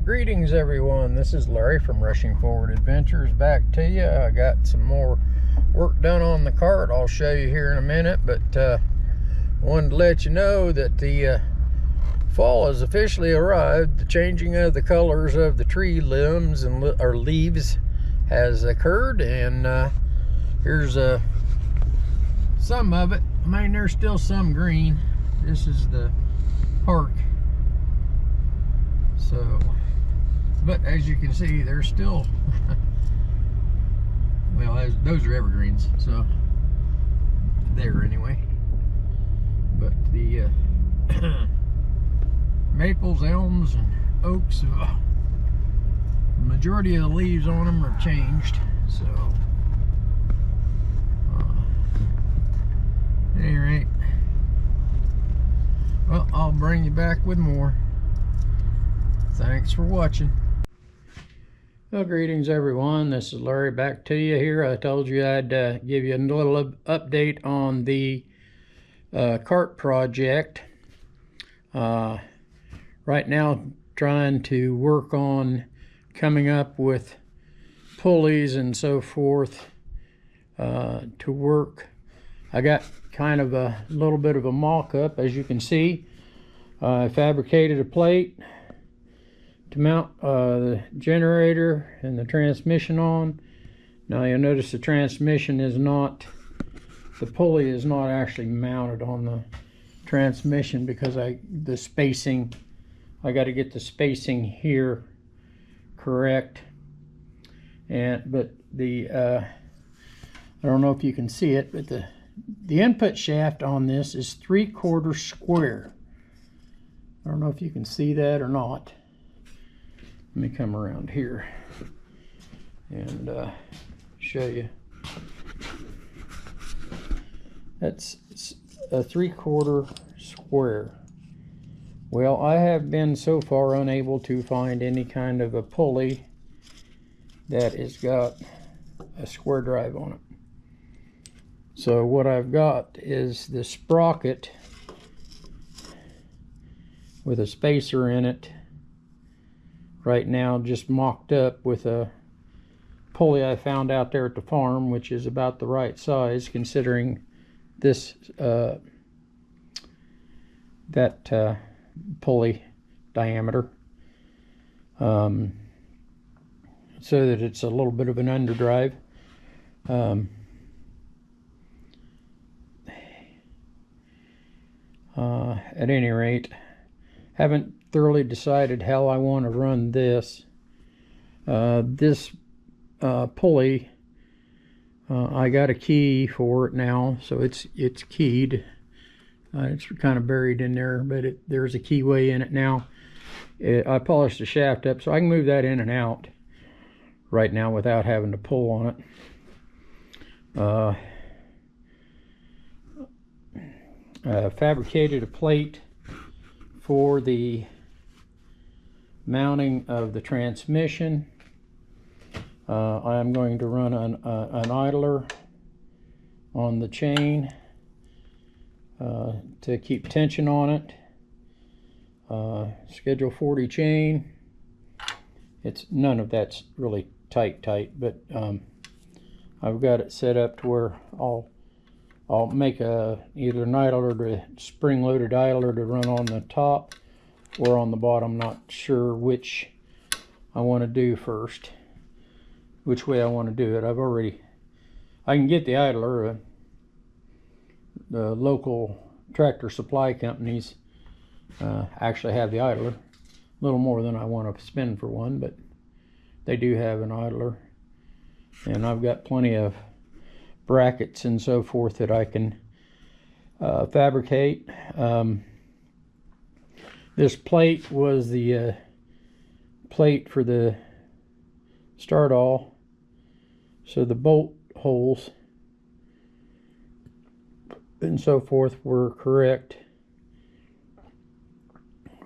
Greetings everyone, this is Larry from Rushing Forward Adventures back to you. I got some more work done on the cart I'll show you here in a minute, but wanted to let you know that the fall has officially arrived. The changing of the colors of the tree limbs and leaves has occurred, and here's some of it. I mean, there's still some green. This is the park, so but as you can see, there's still well, those are evergreens, so there anyway. But the maples, elms, and oaks, the majority of the leaves on them are changed. So at any rate, well, I'll bring you back with more. Thanks for watching. Well, greetings everyone, this is Larry back to you here. I told you I'd give you a little update on the cart project. Right now trying to work on coming up with pulleys and so forth to work. I got kind of a little bit of a mock-up, as you can see. I fabricated a plate to mount the generator and the transmission on. Now you'll notice the transmission is not, the pulley is not actually mounted on the transmission because the spacing, I got to get the spacing here correct. But the I don't know if you can see it, but the input shaft on this is 3/4 square. I don't know if you can see that or not. Let me come around here and show you. That's a 3/4 square. Well, I have been so far unable to find any kind of a pulley that has got a square drive on it. So what I've got is the sprocket with a spacer in it right now, just mocked up with a pulley I found out there at the farm, which is about the right size considering this pulley diameter, so that it's a little bit of an underdrive. At any rate, haven't thoroughly decided how I want to run this. This pulley, I got a key for it now, so it's keyed. It's kind of buried in there, but there's a keyway in it now. I polished the shaft up so I can move that in and out right now without having to pull on it. Fabricated a plate for the mounting of the transmission. I'm going to run an idler on the chain to keep tension on it. Schedule 40 chain. It's none of that's really tight, but I've got it set up to where I'll make either an idler to spring-loaded idler to run on the top or on the bottom. Not sure which I want to do first, which way I want to do it. I can get the idler. The local tractor supply companies actually have the idler. A little more than I want to spend for one, but they do have an idler. And I've got plenty of brackets and so forth that I can fabricate. This plate was the plate for the start all, so the bolt holes and so forth were correct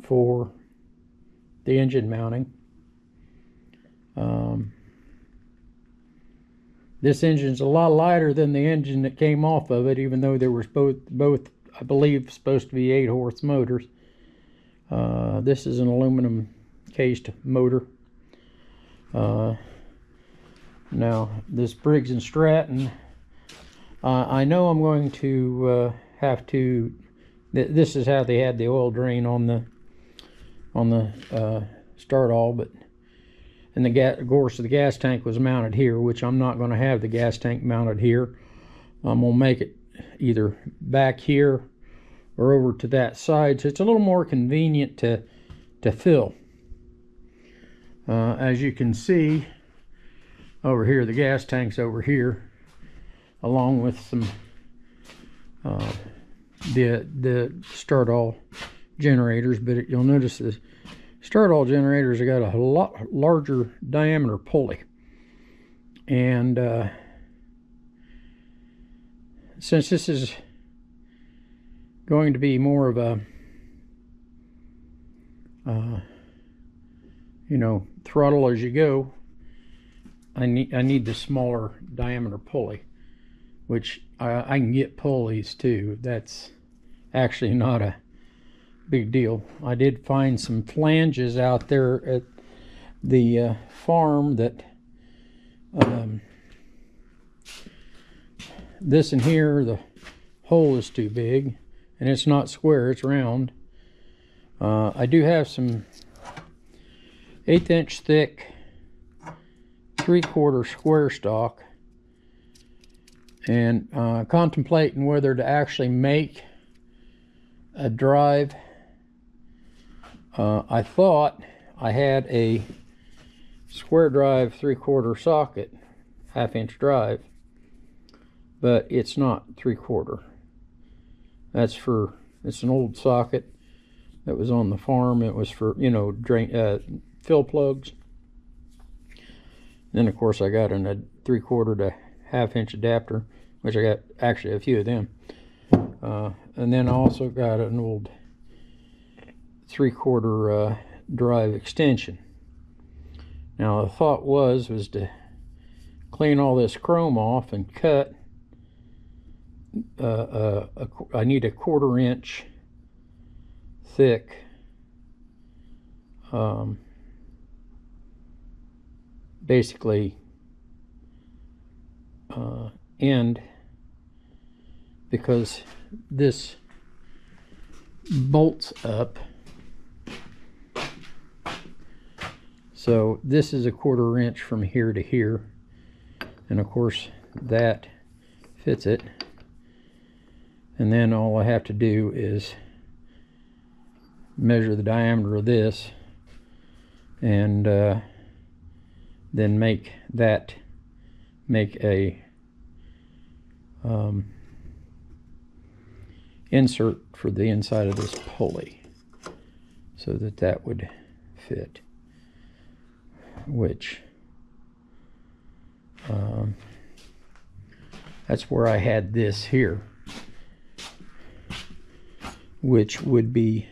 for the engine mounting. This engine's a lot lighter than the engine that came off of it, even though there was both I believe supposed to be 8-horse motors. This is an aluminum cased motor. Now this Briggs & Stratton, I know I'm going to have to, this is how they had the oil drain on the start all, but and of course the gas tank was mounted here, which I'm not going to have the gas tank mounted here. I'm going to make it either back here or over to that side, so it's a little more convenient to fill. As you can see over here, the gas tank's over here, along with some the start all generators. But you'll notice the start all generators have got a lot larger diameter pulley, and since this is going to be more of a you know, throttle as you go, I need the smaller diameter pulley, which I can get pulleys too. That's actually not a big deal. I did find some flanges out there at the farm that this in here, the hole is too big, and it's not square, it's round. I do have some 1/8 inch thick 3/4 square stock, and contemplating whether to actually make a drive. I thought I had a square drive 3/4 socket, 1/2 inch drive, but it's not 3/4. That's for, it's an old socket that was on the farm. It was for, you know, drain fill plugs. Then of course I got a 3/4 to 1/2 inch adapter, which I got actually a few of them. And then I also got an old 3/4 drive extension. Now the thought was to clean all this chrome off and cut. I need a 1/4 inch thick basically end, because this bolts up. So this is a 1/4 inch from here to here, and of course that fits it. And then all I have to do is measure the diameter of this, and then make a insert for the inside of this pulley, so that would fit, which that's where I had this here, which would be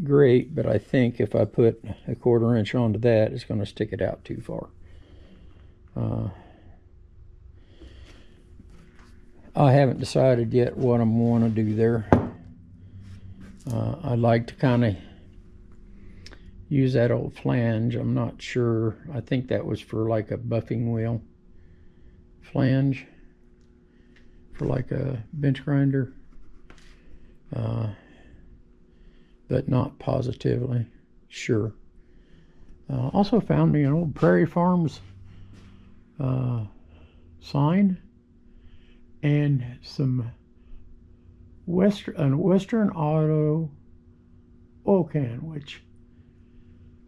great, but I think if I put a 1/4 inch onto that, it's going to stick it out too far. I haven't decided yet what I'm going to do there. I'd like to kind of use that old flange. I'm not sure. I think that was for like a buffing wheel flange for like a bench grinder, but not positively sure. Also found me an old Prairie Farms sign and some Western Auto oil can, which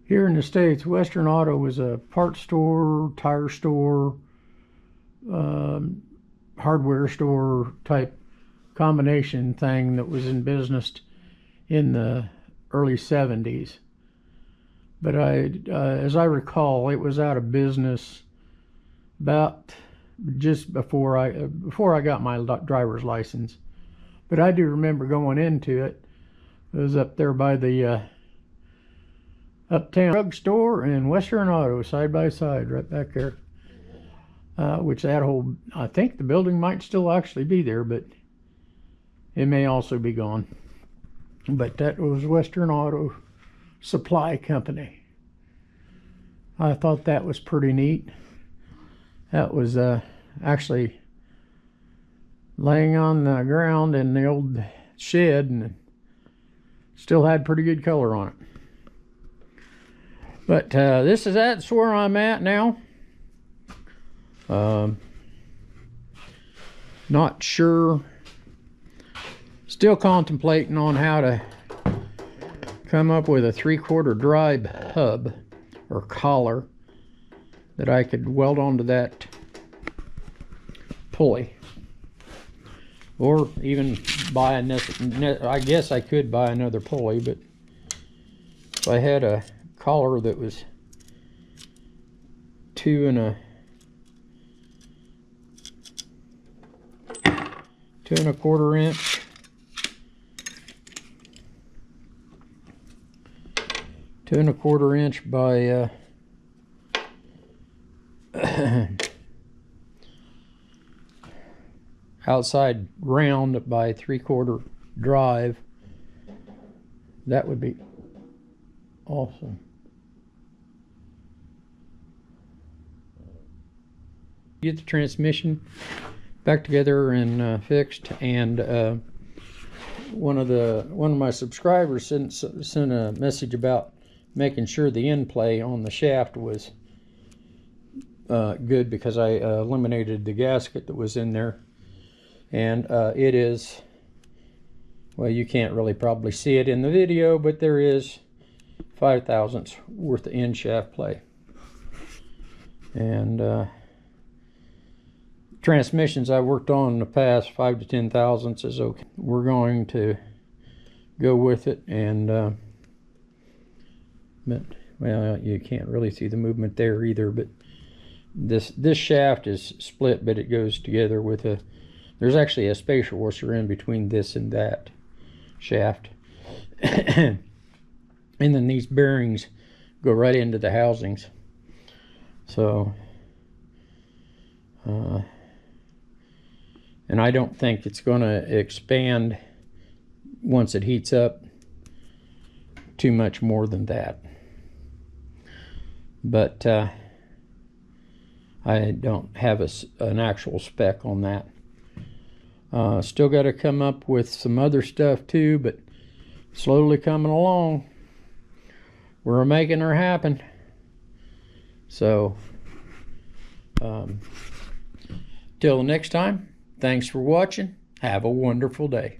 here in the States, Western Auto was a parts store, tire store, hardware store type combination thing that was in business in the early 70s. But as I recall, it was out of business about just before I got my driver's license. But I do remember going into it. It was up there by the Uptown Drugstore and Western Auto, side by side, right back there. Which that whole, I think the building might still actually be there, but it may also be gone. But that was Western Auto Supply Company. I thought that was pretty neat. That was actually laying on the ground in the old shed and still had pretty good color on it. But that's where I'm at now. Not sure. Still contemplating on how to come up with a 3/4 drive hub or collar that I could weld onto that pulley, or even buy another. I guess I could buy another pulley, but if I had a collar that was 2 1/4 inch, 2 1/4 inch by outside round by 3/4 drive, that would be awesome. Get the transmission back together and fixed, and one of my subscribers sent a message about making sure the end play on the shaft was good, because I eliminated the gasket that was in there, and it is, well, you can't really probably see it in the video, but there is 5 thousandths worth of end shaft play. And transmissions I worked on in the past, 5 to 10 thousandths is okay. We're going to go with it, and but, well, you can't really see the movement there either, but this shaft is split, but it goes together with there's actually a spacer washer in between this and that shaft. And then these bearings go right into the housings. So and I don't think it's going to expand once it heats up too much more than that. But I don't have an actual spec on that. Still got to come up with some other stuff too, but slowly coming along. We're making her happen. So till the next time, thanks for watching. Have a wonderful day.